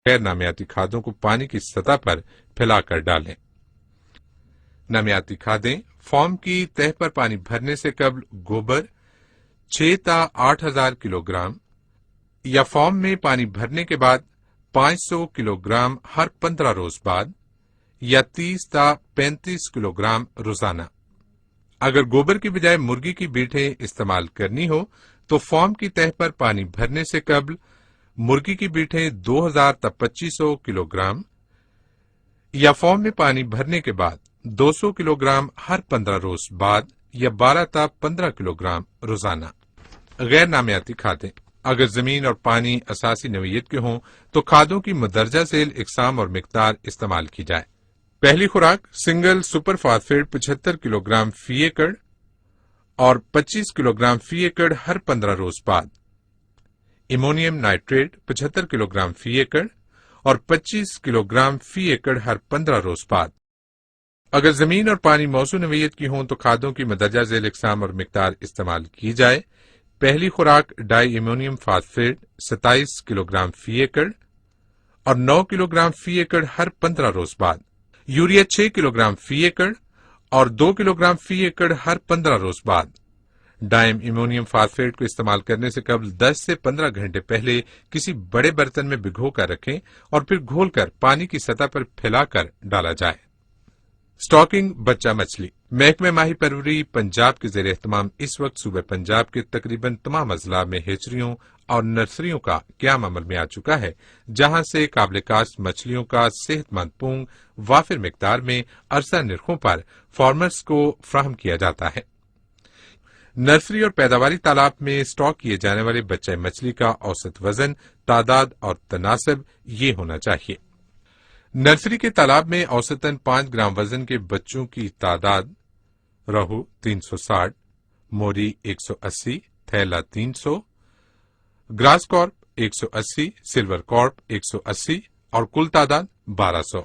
غیر نامیاتی کھادوں کو پانی کی سطح پر پھیلا کر ڈالیں۔ نامیاتی کھادیں فارم کی تہہ پر پانی بھرنے سے قبل گوبر 6 تا 8,000 کلو گرام یا فارم میں پانی بھرنے کے بعد 500 کلو گرام ہر 15 روز بعد یا 30 تا 35 کلو گرام روزانہ۔ اگر گوبر کی بجائے مرغی کی بیٹھیں استعمال کرنی ہو تو فارم کی تہہ پر پانی بھرنے سے قبل مرغی کی بیٹھیں 2000 تا 2500 کلو گرام یا فارم میں پانی بھرنے کے بعد 200 کلو گرام ہر 15 روز بعد یا 12 تا 15 کلو گرام روزانہ۔ غیر نامیاتی کھادیں اگر زمین اور پانی اساسی نوعیت کے ہوں تو کھادوں کی مندرجہ ذیل اقسام اور مقدار استعمال کی جائے۔ پہلی خوراک single super phosphate 75 kilo gram فی ایکڑ اور 25 کلو گرام فی ایکڑ ہر 15 روز بعد، ایمونیم نائٹریٹ 75 کلو گرام فی ایکڑ اور 25 کلو گرام فی ایکڑ ہر 15 روز بعد۔ اگر زمین اور پانی موزوں نوعیت کی ہوں تو کھادوں کی مندرجہ ذیل اقسام اور مقدار استعمال کی جائے۔ پہلی خوراک ڈائی ایمونیم فاسفیٹ 27 کلو گرام فی ایکڑ اور 9 کلو گرام فی ایکڑ ہر 15 روز بعد، یوریا 6 کلو گرام فی ایکڑ اور 2 کلو گرام فی ایکڑ ہر 15 روز بعد۔ ڈائم ایمونیم فاسفیٹ کو استعمال کرنے سے قبل 10 سے 15 گھنٹے پہلے کسی بڑے برتن میں بھگو کر رکھیں اور پھر گھول کر پانی کی سطح پر پھیلا کر ڈالا جائے۔ سٹاکنگ بچہ مچھلی محکمہ ماہی پروری پنجاب کے زیر اہتمام اس وقت صوبہ پنجاب کے تقریباً تمام اضلاع میں ہیچریوں اور نرسریوں کا قیام عمل میں آ چکا ہے، جہاں سے قابل کاشت مچھلیوں کا صحت مند پونگ وافر مقدار میں ارزاں نرخوں پر فارمرز کو فراہم کیا جاتا ہے۔ نرسری اور پیداواری تالاب میں سٹاک کیے جانے والے بچہ مچھلی کا اوسط وزن، تعداد اور تناسب یہ ہونا چاہیے۔ نرسری کے تالاب میں اوسطاً 5 گرام وزن کے بچوں کی تعداد روہو 360، موری 180، تھیلا 300، گراس کارپ 180، سلور کارپ 180 اور کل تعداد 1200۔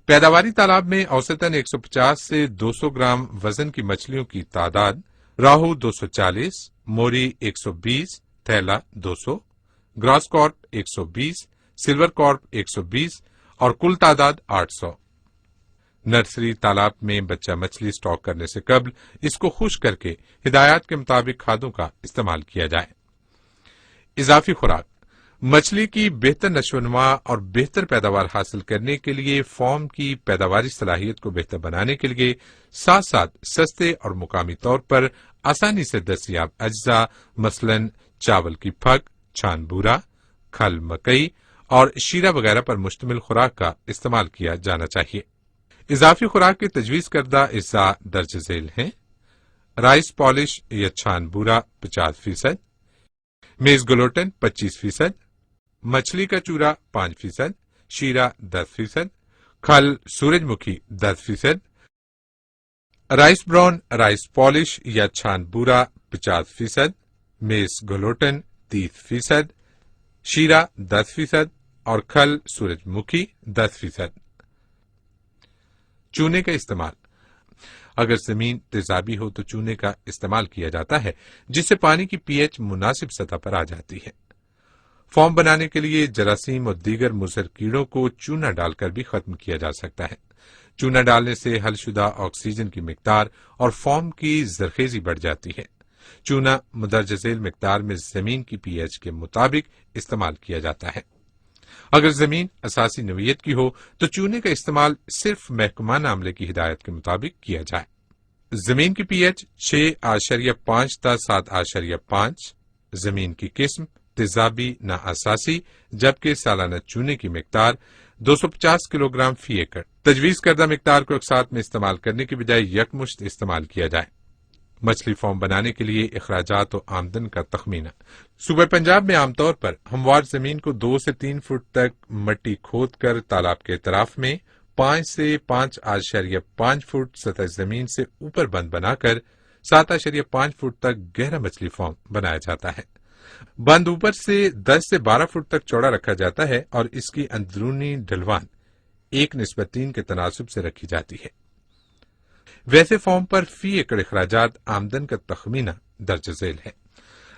پیداواری تالاب میں اوسطاً 150 سے 200 گرام وزن کی مچھلیوں کی تعداد راہو 240، موری 120، تھیلا 200، گراس کارپ 120، سلور کارپ 120 اور کل تعداد 800۔ نرسری تالاب میں بچہ مچھلی سٹاک کرنے سے قبل اس کو خشک کر کے ہدایات کے مطابق کھادوں کا استعمال کیا جائے۔ اضافی خوراک مچھلی کی بہتر نشو و نما اور بہتر پیداوار حاصل کرنے کے لیے فارم کی پیداواری صلاحیت کو بہتر بنانے کے لیے ساتھ ساتھ سستے اور مقامی طور پر آسانی سے دستیاب اجزاء مثلاً چاول کی پھک، چھان بورا، کھل مکئی اور شیرہ وغیرہ پر مشتمل خوراک کا استعمال کیا جانا چاہیے۔ اضافی خوراک کے تجویز کردہ اجزاء درج ذیل ہیں: رائس پالش یا چھان بورا 50%، میز گلوٹن 25%، مچھلی کا چورا 5%، شیرہ 10%، کھل سورج مکھی 10%، رائس براؤن رائس پالش یا چھان بورا 50%، میز گلوٹن 30%، شیرہ 10% اور کھل سورج مکھی 10%۔ چونے کا استعمال اگر زمین تیزابی ہو تو چونے کا استعمال کیا جاتا ہے، جس سے پانی کی پی ایچ مناسب سطح پر آ جاتی ہے۔ فارم بنانے کے لیے جراثیم اور دیگر مضر کیڑوں کو چونا ڈال کر بھی ختم کیا جا سکتا ہے۔ چونا ڈالنے سے حل شدہ آکسیجن کی مقدار اور فارم کی زرخیزی بڑھ جاتی ہے۔ چونا مندرجہ ذیل مقدار میں زمین کی پی ایچ کے مطابق استعمال کیا جاتا ہے۔ اگر زمین اساسی نوعیت کی ہو تو چونے کا استعمال صرف محکمانہ عملے کی ہدایت کے مطابق کیا جائے۔ زمین کی پی ایچ 6.5 تا 7.5، زمین کی قسم تیزابی نا اساسی، جبکہ سالانہ چونے کی مقدار 250 کلو گرام فی ایکڑ۔ تجویز کردہ مقدار کو ایک ساتھ میں استعمال کرنے کی بجائے یکمشت استعمال کیا جائے۔ مچھلی فارم بنانے کے لیے اخراجات و آمدن کا تخمینہ صوبہ پنجاب میں عام طور پر ہموار زمین کو 2 سے 3 فٹ تک مٹی کھود کر تالاب کے اطراف میں 5 سے 5.5 فٹ سطح زمین سے اوپر بند بنا کر 7.5 فٹ تک گہرا مچھلی فارم بنایا جاتا ہے۔ بند اوپر سے 10 سے 12 فٹ تک چوڑا رکھا جاتا ہے اور اس کی اندرونی ڈھلوان 1:3 کے تناسب سے رکھی جاتی ہے۔ ویسے فارم پر فی ایکڑ اخراجات آمدن کا تخمینہ درج ذیل ہے۔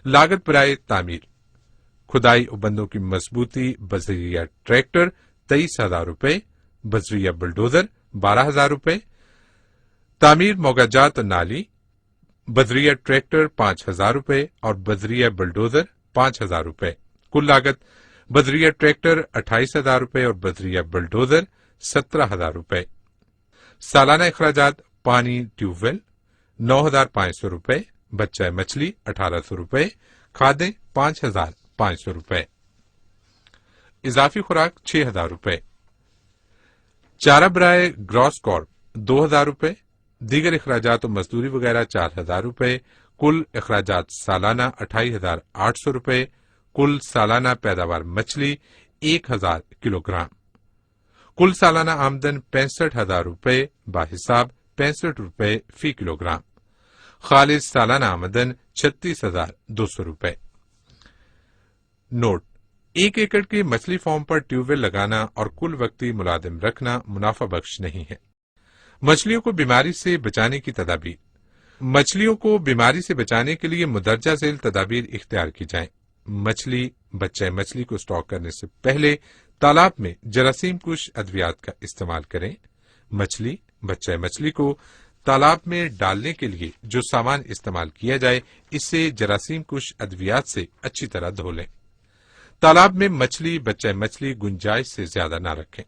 لاگت برائے تعمیر کھدائی بندوں کی مضبوطی بذریعہ ٹریکٹر 23,000 روپے، بذریعہ بلڈوزر 12,000 روپے، تعمیر موگاجات نالی بذریعہ ٹریکٹر 5,000 روپے اور بذریعہ بلڈوزر 5,000 روپے، کل لاگت بذریعہ ٹریکٹر 28,000 روپے اور بذریعہ بلڈوزر 17,000 روپے۔ سالانہ اخراجات پانی ٹیوب ویل 9,500 روپے، بچہ مچھلی 1,800 روپے، کھادیں 5,500 روپے، اضافی خوراک 6,000 روپے، چارہ برائے گراس کارپ 2,000 روپے، دیگر اخراجات و مزدوری وغیرہ 4,000 روپے، کل اخراجات سالانہ 28,800 روپے، کل سالانہ پیداوار مچھلی 1,000 کلو گرام، کل سالانہ آمدن 65,000 روپے باحساب 65 روپے فی کلو گرام، خالص سالانہ آمدن 36,200 روپے۔ نوٹ: 1 ایکڑ کے مچھلی فارم پر ٹیوب ویل لگانا اور کل وقتی ملازم رکھنا منافع بخش نہیں ہے۔ مچھلیوں کو بیماری سے بچانے کی تدابیر: مچھلیوں کو بیماری سے بچانے کے لیے مندرجہ ذیل تدابیر اختیار کی جائیں۔ مچھلی بچہ مچھلی کو اسٹاک کرنے سے پہلے تالاب میں جراثیم کش ادویات کا استعمال کریں۔ مچھلی بچہ مچھلی کو تالاب میں ڈالنے کے لیے جو سامان استعمال کیا جائے اسے جراثیم کش ادویات سے اچھی طرح دھو لیں۔ تالاب میں مچھلی بچہ مچھلی گنجائش سے زیادہ نہ رکھیں۔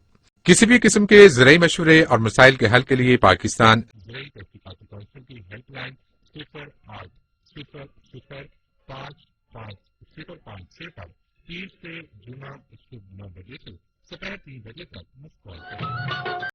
کسی بھی قسم کے زرعی مشورے اور مسائل کے حل کے لیے پاکستان زرعی تحقیقاتی کونسل کی ہیلپ لائن 0800550506 پر پیر سے جمعہ صبح 9 بجے سے دوپہر 3 بجے تک مفت کال کریں۔